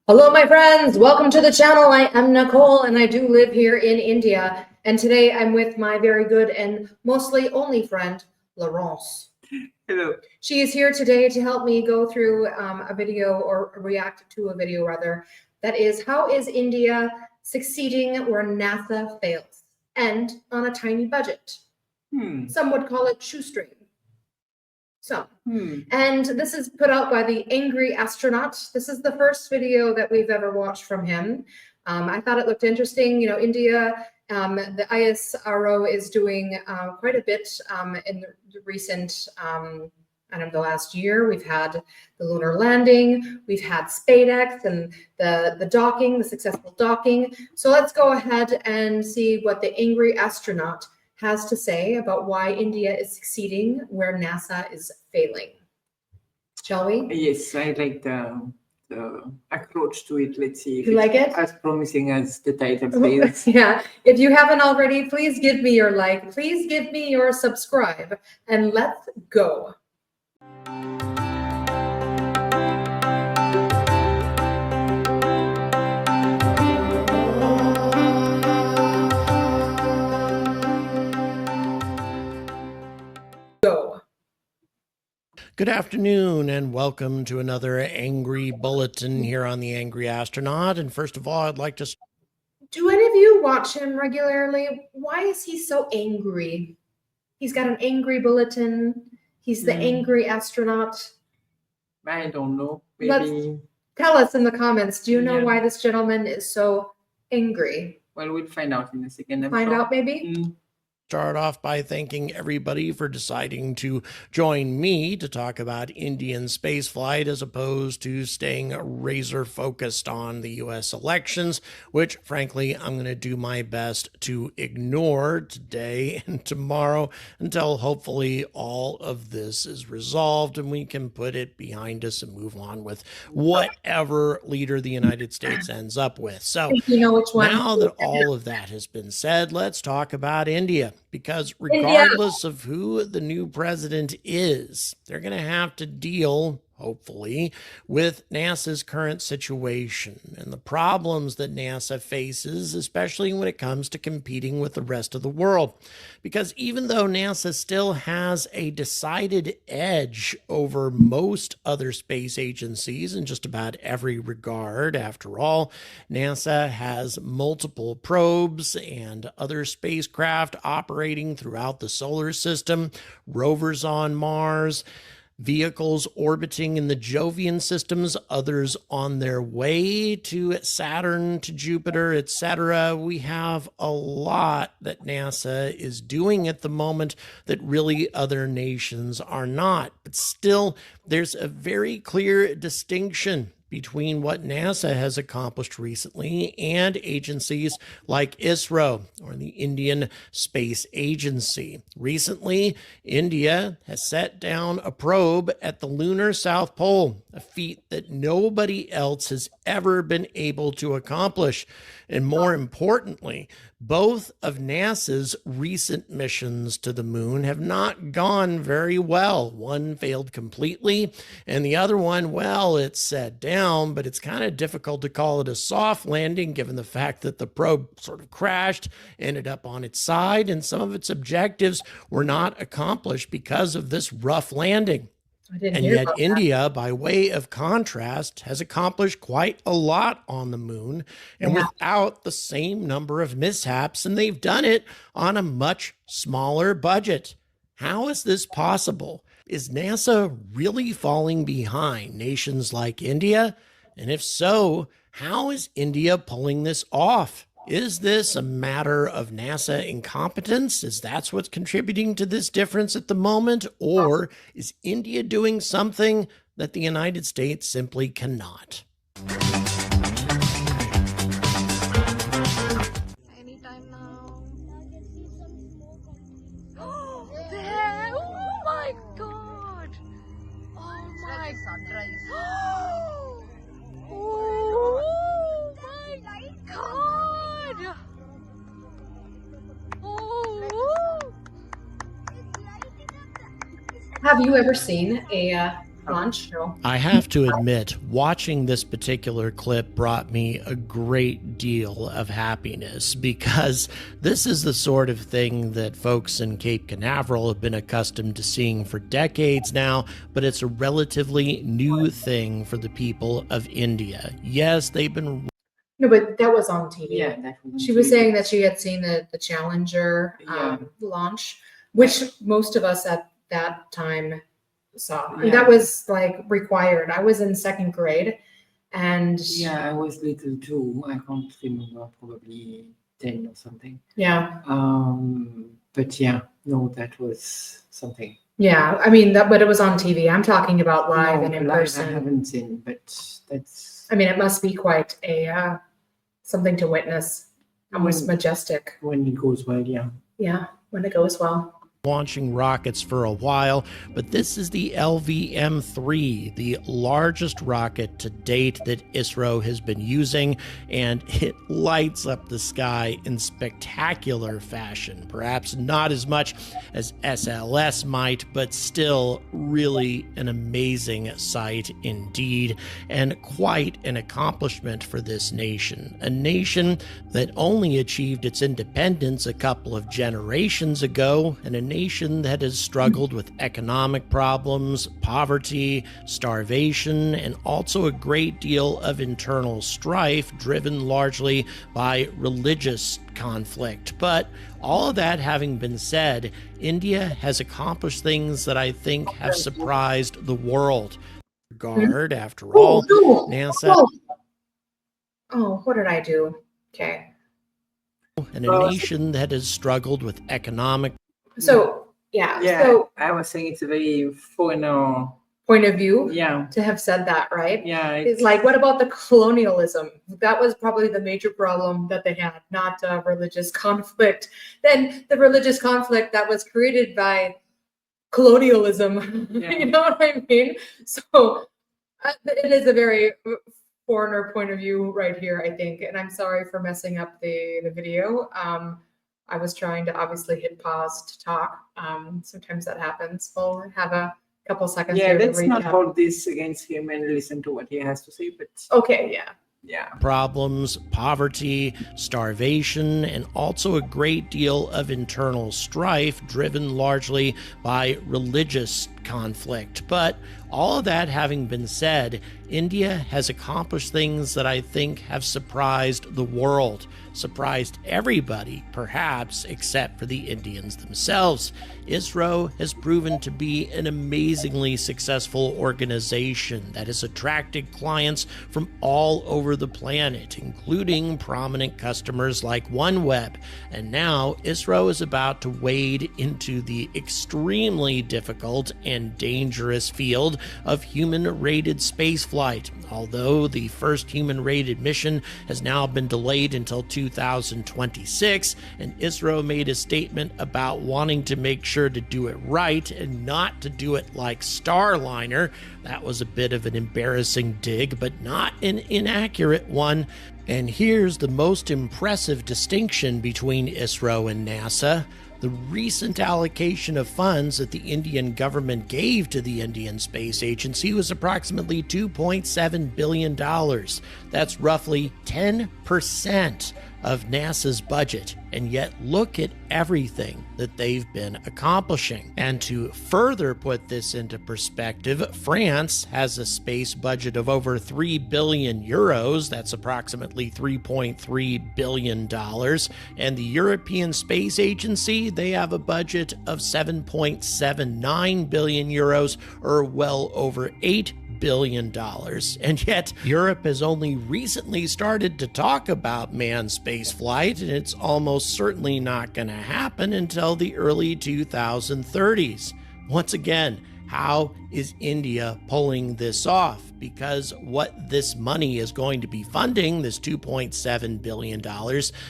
Hello, my friends. Welcome to the channel. I am Nicole and I do live here in India. And today I'm with my very good and mostly only friend, Laurence. Hello. She is here today to help me go through a video, or react to a video rather, that is, how is India succeeding where NASA fails, and on a tiny budget? Some would call it shoestring. And this is put out by the Angry Astronaut. This is the first video that we've ever watched from him. I thought it looked interesting. You know, India, the ISRO is doing quite a bit in the recent, I don't know, the last year. We've had the lunar landing, we've had SpaceX and the docking, the successful docking. So let's go ahead and see what the Angry Astronaut has to say about why India is succeeding where NASA is failing. Shall we? Yes, I like the approach to it. Let's see if you like it? As promising as the title says. Yeah. If you haven't already, please give me your like. Please give me your subscribe. And let's go. Good afternoon and welcome to another Angry Bulletin here on the Angry Astronaut. And first of all, I'd like to... Do any of you watch him regularly? Why is he so angry? He's got an angry bulletin. He's the Angry Astronaut. I don't know. Maybe... Tell us in the comments. Do you know why this gentleman is so angry? Well, we'll find out in a second. Find out maybe? Start off by thanking everybody for deciding to join me to talk about Indian spaceflight as opposed to staying razor focused on the U.S. elections, which frankly I'm going to do my best to ignore today and tomorrow until hopefully all of this is resolved and we can put it behind us and move on with whatever leader the United States ends up with. So now that all of that has been said, let's talk about India. Because regardless of who the new president is, they're going to have to deal, hopefully, with NASA's current situation and the problems that NASA faces, especially when it comes to competing with the rest of the world. Because even though NASA still has a decided edge over most other space agencies in just about every regard, after all, NASA has multiple probes and other spacecraft operating throughout the solar system, rovers on Mars, vehicles orbiting in the Jovian systems, others on their way to Saturn, to Jupiter, etc. We have a lot that NASA is doing at the moment that really other nations are not. But still, there's a very clear distinction between what NASA has accomplished recently and agencies like ISRO, or the Indian Space Agency. Recently, India has set down a probe at the lunar South Pole, a feat that nobody else has ever been able to accomplish. And more importantly, both of NASA's recent missions to the moon have not gone very well. One failed completely, and the other one, well, it's set down, but it's kind of difficult to call it a soft landing given the fact that the probe sort of crashed, ended up on its side, and some of its objectives were not accomplished because of this rough landing. And yet India, by way of contrast, has accomplished quite a lot on the moon and without the same number of mishaps, and they've done it on a much smaller budget. How is this possible? Is NASA really falling behind nations like India? And if so, how is India pulling this off? Is this a matter of NASA incompetence? Is that what's contributing to this difference at the moment? Or is India doing something that the United States simply cannot? Anytime now. Oh, there! Oh my God! Oh my sunrise! Oh, oh my God! Oh. Have you ever seen a launch? No. I have to admit, watching this particular clip brought me a great deal of happiness because this is the sort of thing that folks in Cape Canaveral have been accustomed to seeing for decades now, but it's a relatively new thing for the people of India. Yes, they've been. No, but that was on TV. Yeah, that was She was really- saying that she had seen the Challenger Yeah. launch, which most of us at that time saw. Yeah. That was like required. I was in second grade, and Yeah, I was little too. I can't remember, probably 10 or something. yeah, But yeah, no, that was something. yeah. I mean that, but it was on TV. I'm talking about live No, and in live person. I haven't seen, but that's I mean, it must be quite a something to witness. Almost majestic. when it goes well, yeah. Yeah, when it goes well. Launching rockets for a while, but this is the LVM-3, the largest rocket to date that ISRO has been using, and it lights up the sky in spectacular fashion. Perhaps not as much as SLS might, but still really an amazing sight indeed, and quite an accomplishment for this nation. A nation that only achieved its independence a couple of generations ago, and a nation that has struggled with economic problems, poverty, starvation, and also a great deal of internal strife driven largely by religious conflict. But all of that having been said, India has accomplished things that I think have surprised the world. Regard, after all, NASA Oh, what did I do? Okay. and a nation that has struggled with economic. So yeah. Yeah, So I was saying it's a very foreigner. point of view Yeah, to have said that, right? yeah. It's like, what about the colonialism? That was probably the major problem that they had, not religious conflict. Then the religious conflict that was created by colonialism. Yeah. You know what I mean? So it is a very foreigner point of view right here, I think. And I'm sorry for messing up the video. I was trying to obviously hit pause to talk. Sometimes that happens. We'll have a couple seconds Yeah, here to let's not recap. hold this against him and listen to what he has to say, but Okay, yeah. yeah. Problems, poverty, starvation, and also a great deal of internal strife driven largely by religious conflict. But all of that having been said, India has accomplished things that I think have surprised the world, surprised everybody, perhaps, except for the Indians themselves. ISRO has proven to be an amazingly successful organization that has attracted clients from all over the planet, including prominent customers like OneWeb. And now ISRO is about to wade into the extremely difficult and dangerous field of human-rated spaceflight. Although the first human-rated mission has now been delayed until 2026, and ISRO made a statement about wanting to make sure to do it right and not to do it like Starliner. That was a bit of an embarrassing dig, but not an inaccurate one. And here's the most impressive distinction between ISRO and NASA. The recent allocation of funds that the Indian government gave to the Indian Space Agency was approximately $2.7 billion. That's roughly 10% of NASA's budget. And yet look at everything that they've been accomplishing. And to further put this into perspective, France has a space budget of over 3 billion euros. That's approximately $3.3 billion. And the European Space Agency, they have a budget of 7.79 billion euros, or well over $8 billion. And yet Europe has only recently started to talk about manned space flight, and it's almost certainly not going to happen until the early 2030s. Once again, how is India pulling this off? Because what this money is going to be funding, this $2.7 billion,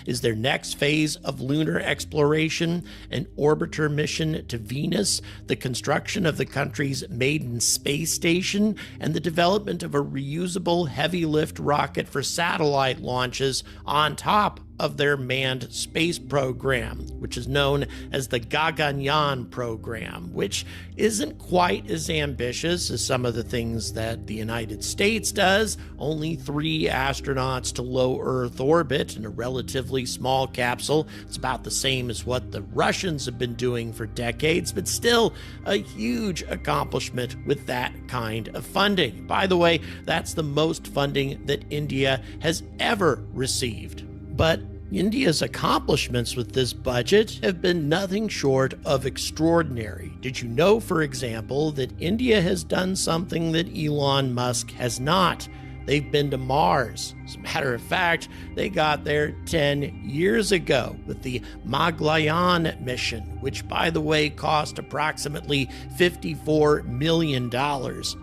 is their next phase of lunar exploration, an orbiter mission to Venus, the construction of the country's maiden space station, and the development of a reusable heavy lift rocket for satellite launches on top of their manned space program, which is known as the Gaganyaan program, which isn't quite as ambitious ambitious as some of the things that the United States does. Only 3 astronauts to low Earth orbit in a relatively small capsule. It's about the same as what the Russians have been doing for decades, but still a huge accomplishment with that kind of funding. By the way, that's the most funding that India has ever received. But India's accomplishments with this budget have been nothing short of extraordinary. Did you know, for example, that India has done something that Elon Musk has not? They've been to Mars. As a matter of fact, they got there 10 years ago with the Mangalyaan mission, which, by the way, cost approximately $54 million,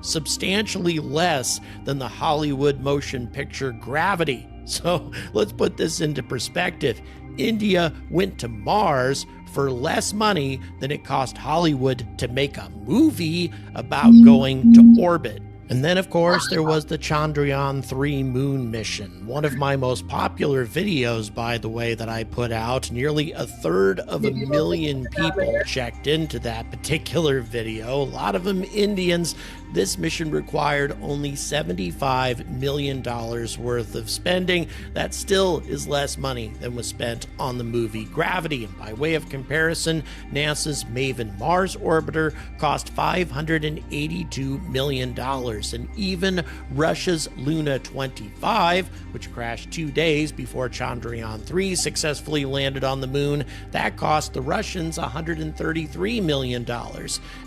substantially less than the Hollywood motion picture Gravity. So let's put this into perspective. India went to Mars for less money than it cost Hollywood to make a movie about going to orbit. And then, of course, there was the Chandrayaan-3 moon mission. One of my most popular videos, by the way, that I put out. Nearly 1/3 people checked into that particular video. A lot of them Indians. This mission required only $75 million worth of spending. That still is less money than was spent on the movie Gravity. And by way of comparison, NASA's Maven Mars orbiter cost $582 million. And even Russia's Luna 25, which crashed 2 days before Chandrayaan-3 successfully landed on the moon, that cost the Russians $133 million.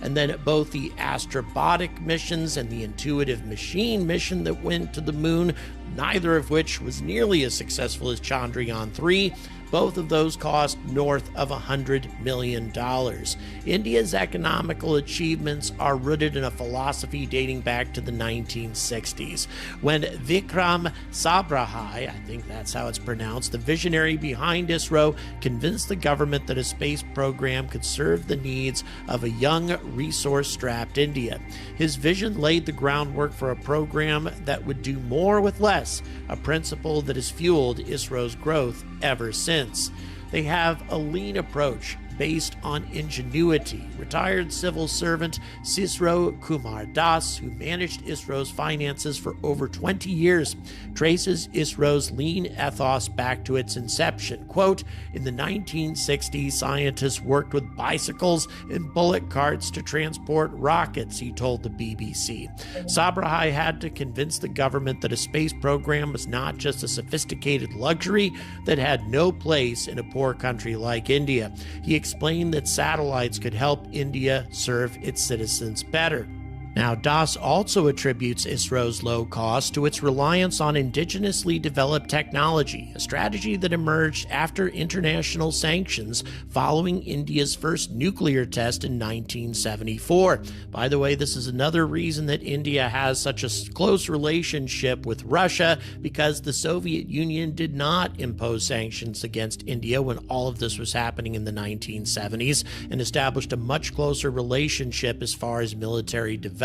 And then both the Astrobotic missions and the Intuitive Machine mission that went to the moon, neither of which was nearly as successful as Chandrayaan-3, both of those cost north of $100 million. India's economical achievements are rooted in a philosophy dating back to the 1960s, when Vikram Sarabhai, I think that's how it's pronounced, the visionary behind ISRO, convinced the government that a space program could serve the needs of a young, resource-strapped India. His vision laid the groundwork for a program that would do more with less, a principle that has fueled ISRO's growth ever since. They have a lean approach based on ingenuity. Retired civil servant Sisro Kumar Das, who managed ISRO's finances for over 20 years, traces ISRO's lean ethos back to its inception. Quote, in the 1960s, scientists worked with bicycles and bullock carts to transport rockets, he told the BBC. Sarabhai had to convince the government that a space program was not just a sophisticated luxury that had no place in a poor country like India. He explained that satellites could help India serve its citizens better. Now, Das also attributes ISRO's low cost to its reliance on indigenously developed technology, a strategy that emerged after international sanctions following India's first nuclear test in 1974. By the way, this is another reason that India has such a close relationship with Russia, because the Soviet Union did not impose sanctions against India when all of this was happening in the 1970s, and established a much closer relationship as far as military development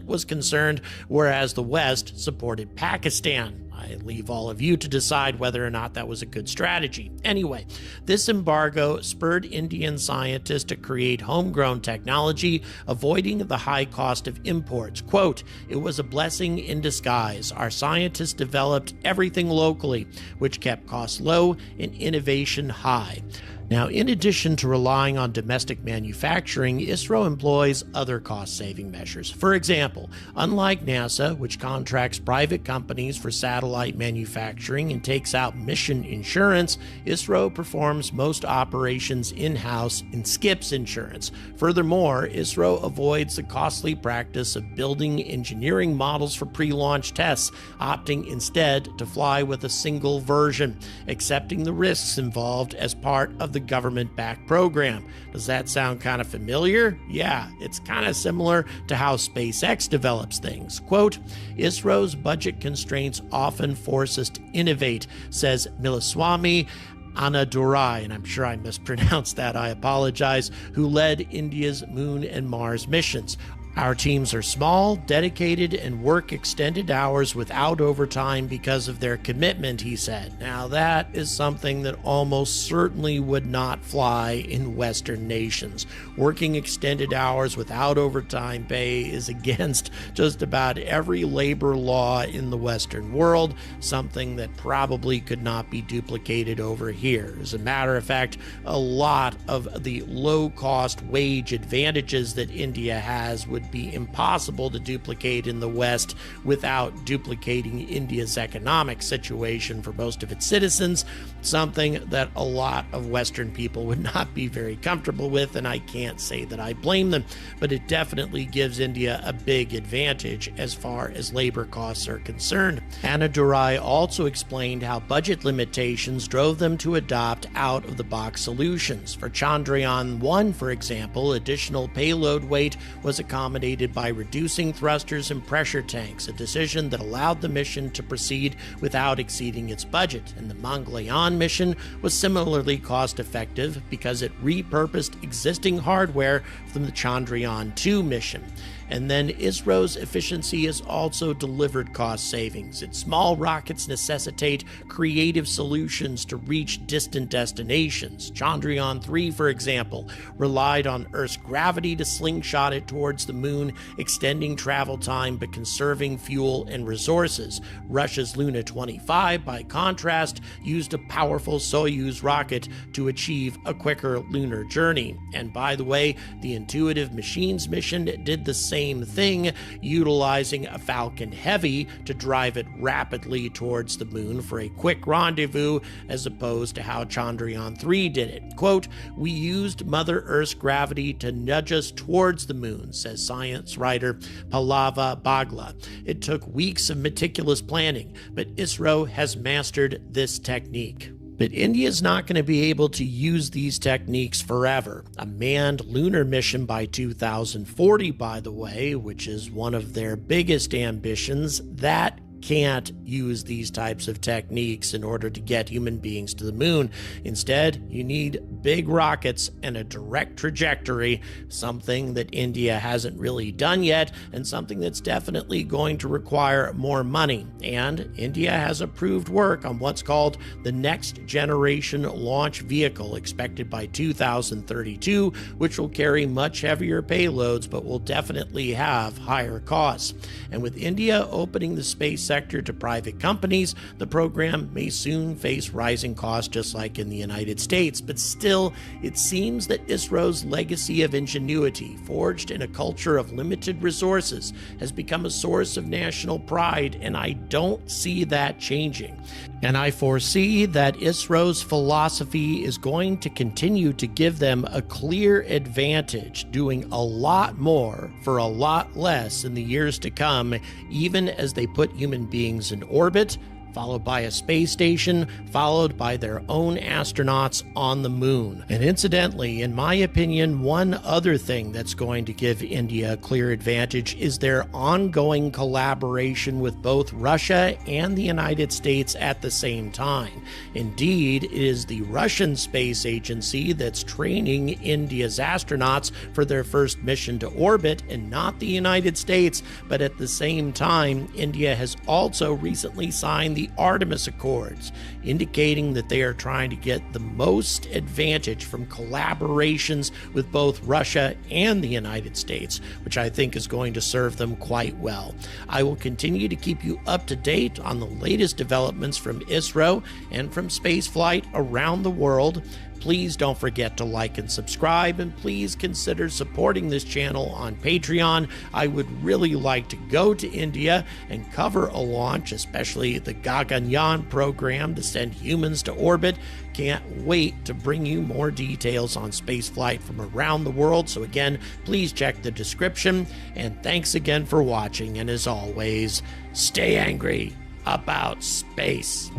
was concerned, whereas the West supported Pakistan. I leave all of you to decide whether or not that was a good strategy. Anyway, this embargo spurred Indian scientists to create homegrown technology, avoiding the high cost of imports. Quote, it was a blessing in disguise. Our scientists developed everything locally, which kept costs low and innovation high. Now, in addition to relying on domestic manufacturing, ISRO employs other cost-saving measures. For example, unlike NASA, which contracts private companies for satellite manufacturing and takes out mission insurance, ISRO performs most operations in-house and skips insurance. Furthermore, ISRO avoids the costly practice of building engineering models for pre-launch tests, opting instead to fly with a single version, accepting the risks involved as part of the government-backed program. Does that sound kind of familiar? Yeah, it's kind of similar to how SpaceX develops things. Quote, ISRO's budget constraints often force us to innovate, says Milaswamy Annadurai, and I'm sure I mispronounced that, I apologize, who led India's Moon and Mars missions. Our teams are small, dedicated, and work extended hours without overtime because of their commitment, he said. Now, that is something that almost certainly would not fly in Western nations. Working extended hours without overtime pay is against just about every labor law in the Western world, something that probably could not be duplicated over here. As a matter of fact, a lot of the low-cost wage advantages that India has would be impossible to duplicate in the West without duplicating India's economic situation for most of its citizens, something that a lot of Western people would not be very comfortable with, and I can't say that I blame them, but it definitely gives India a big advantage as far as labor costs are concerned. Anna Durai also explained how budget limitations drove them to adopt out-of-the-box solutions. For Chandrayaan-1, for example, additional payload weight was accommodated by reducing thrusters and pressure tanks, a decision that allowed the mission to proceed without exceeding its budget. And the Mangalyaan mission was similarly cost-effective because it repurposed existing hardware from the Chandrayaan-2 mission. And then ISRO's efficiency has also delivered cost savings. Its small rockets necessitate creative solutions to reach distant destinations. Chandrayaan-3, for example, relied on Earth's gravity to slingshot it towards the moon, extending travel time but conserving fuel and resources. Russia's Luna 25, by contrast, used a powerful Soyuz rocket to achieve a quicker lunar journey. And by the way, the Intuitive Machines mission did the same thing, utilizing a Falcon Heavy to drive it rapidly towards the moon for a quick rendezvous, as opposed to how Chandrayaan-3 did it. Quote, "We used Mother Earth's gravity to nudge us towards the moon," says science writer Pallava Bagla. "It took weeks of meticulous planning, but ISRO has mastered this technique." But India's not going to be able to use these techniques forever. A manned lunar mission by 2040, by the way, which is one of their biggest ambitions, that can't use these types of techniques in order to get human beings to the moon. Instead, you need big rockets and a direct trajectory, something that India hasn't really done yet, and something that's definitely going to require more money. And India has approved work on what's called the Next Generation Launch Vehicle, expected by 2032, which will carry much heavier payloads, but will definitely have higher costs. And with India opening the space sector to private companies, the program may soon face rising costs just like in the United States. But still, it seems that ISRO's legacy of ingenuity, forged in a culture of limited resources, has become a source of national pride, and I don't see that changing. And I foresee that ISRO's philosophy is going to continue to give them a clear advantage, doing a lot more for a lot less in the years to come, even as they put human beings in orbit, followed by a space station, followed by their own astronauts on the moon. And incidentally, in my opinion, one other thing that's going to give India a clear advantage is their ongoing collaboration with both Russia and the United States at the same time. Indeed, it is the Russian space agency that's training India's astronauts for their first mission to orbit, and not the United States. But at the same time, India has also recently signed the Artemis Accords, indicating that they are trying to get the most advantage from collaborations with both Russia and the United States, which I think is going to serve them quite well. I will continue to keep you up to date on the latest developments from ISRO and from spaceflight around the world. Please don't forget to like and subscribe, and please consider supporting this channel on Patreon. I would really like to go to India and cover a launch, especially the Gaganyaan program to send humans to orbit. Can't wait to bring you more details on spaceflight from around the world. So again, please check the description, and thanks again for watching. And as always, stay angry about space.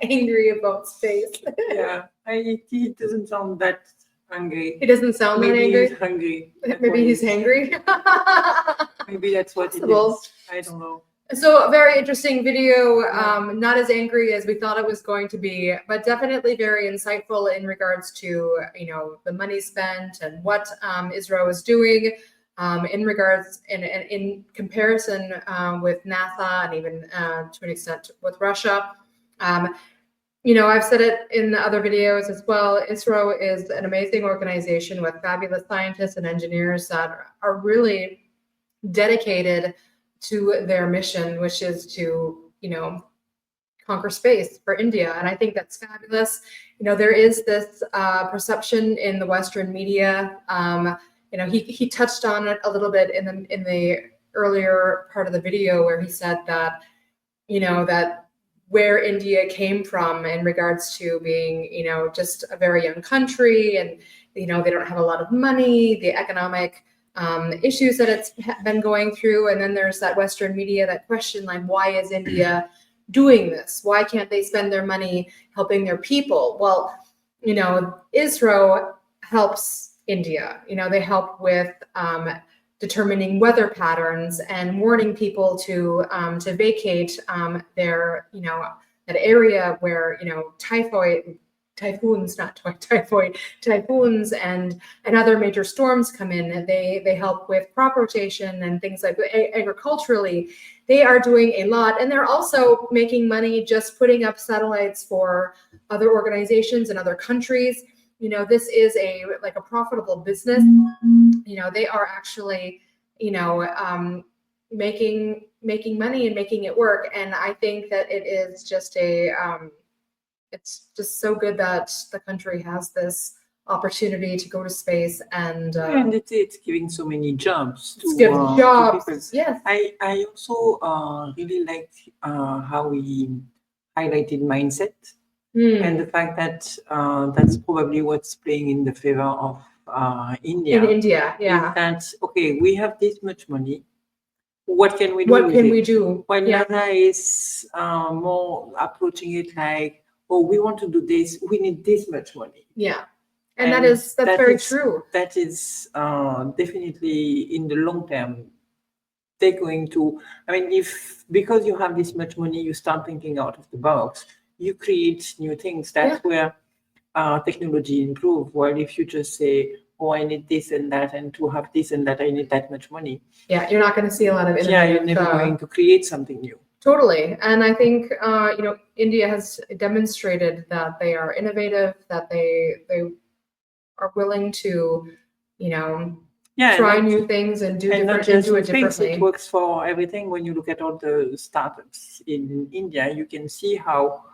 Angry about space. Yeah, he doesn't sound that hungry. He doesn't sound that Maybe angry. he's hungry. That's Maybe why he's hangry. Maybe that's what it Possible. is. I don't know. So a very interesting video, not as angry as we thought it was going to be, but definitely very insightful in regards to, the money spent and what ISRO is doing in regards in comparison with NASA and even to an extent with Russia. I've said it in other videos as well. ISRO is an amazing organization with fabulous scientists and engineers that are really dedicated to their mission, which is to, conquer space for India. And I think that's fabulous. There is this perception in the Western media. He touched on it a little bit in the earlier part of the video where he said that, that where India came from in regards to being, just a very young country and, they don't have a lot of money, the economic issues that it's been going through. And then there's that Western media that question, like, why is India doing this? Why can't they spend their money helping their people? Well, ISRO helps India. They help with determining weather patterns and warning people to vacate their, that area where, typhoons and other major storms come in, and they help with crop rotation and things like agriculturally. They are doing a lot, and they're also making money just putting up satellites for other organizations in other countries. This is a profitable business. They are actually, making money and making it work. And I think that it is just it's just so good that the country has this opportunity to go to space and it's giving so many jobs to, it's giving to jobs. people. Yes. I also really liked how we highlighted mindset and the fact that that's probably what's playing in the favor of India. In India, Is yeah. that okay? We have this much money. What can we do? What with can it? we do? While Yeah. NASA is more approaching it like, oh, we want to do this. We need this much money. Yeah. And And that's very is- true. That is definitely in the long term. They're going to. I mean, if because you have this much money, you start thinking out of the box. You create new things. That's where technology improve. While if you just say, "Oh, I need this and that, and to have this and that, I need that much money." Yeah, you're not going to see a lot of Yeah, you're innovative. never going to create something new. Totally. And I think, India has demonstrated that they are innovative, that they are willing to, try not- new things and do And not different and just do new it things, differently. it works for everything. When you look at all the startups in India, you can see how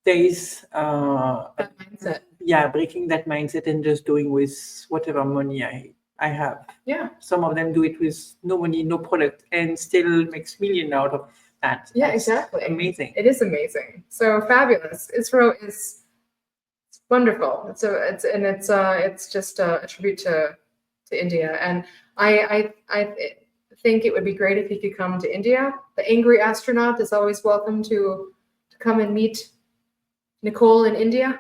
there is That mindset. breaking that mindset and just doing with whatever money I have. Yeah. Some of them do it with no money, no product, and still makes million out of that. Yeah, That's exactly. amazing. It is amazing. So fabulous. ISRO is wonderful. It's just a tribute to India. And I think it would be great if he could come to India. The angry astronaut is always welcome to come and meet Nicole in India.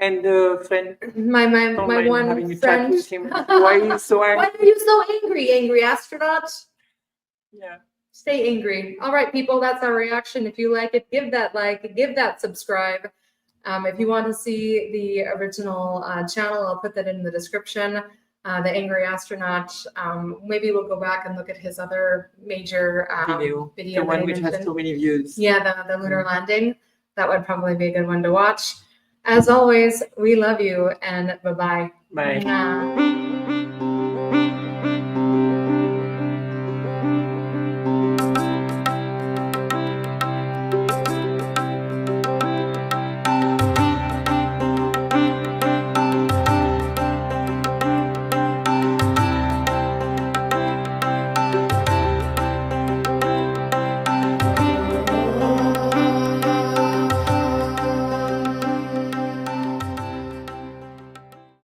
And the friend, My don't mind one having a chat friend. with him. Why is so Why angry? are you so angry, astronaut? Yeah. Stay angry. All right, people, that's our reaction. If you like it, give that like, give that subscribe. If you want to see the original channel, I'll put that in the description. The Angry Astronaut. Maybe we'll go back and look at his other major Video. The that one I which has mentioned. so many views. Yeah, the lunar landing. That would probably be a good one to watch. As always, we love you and bye-bye. Bye. Mwah.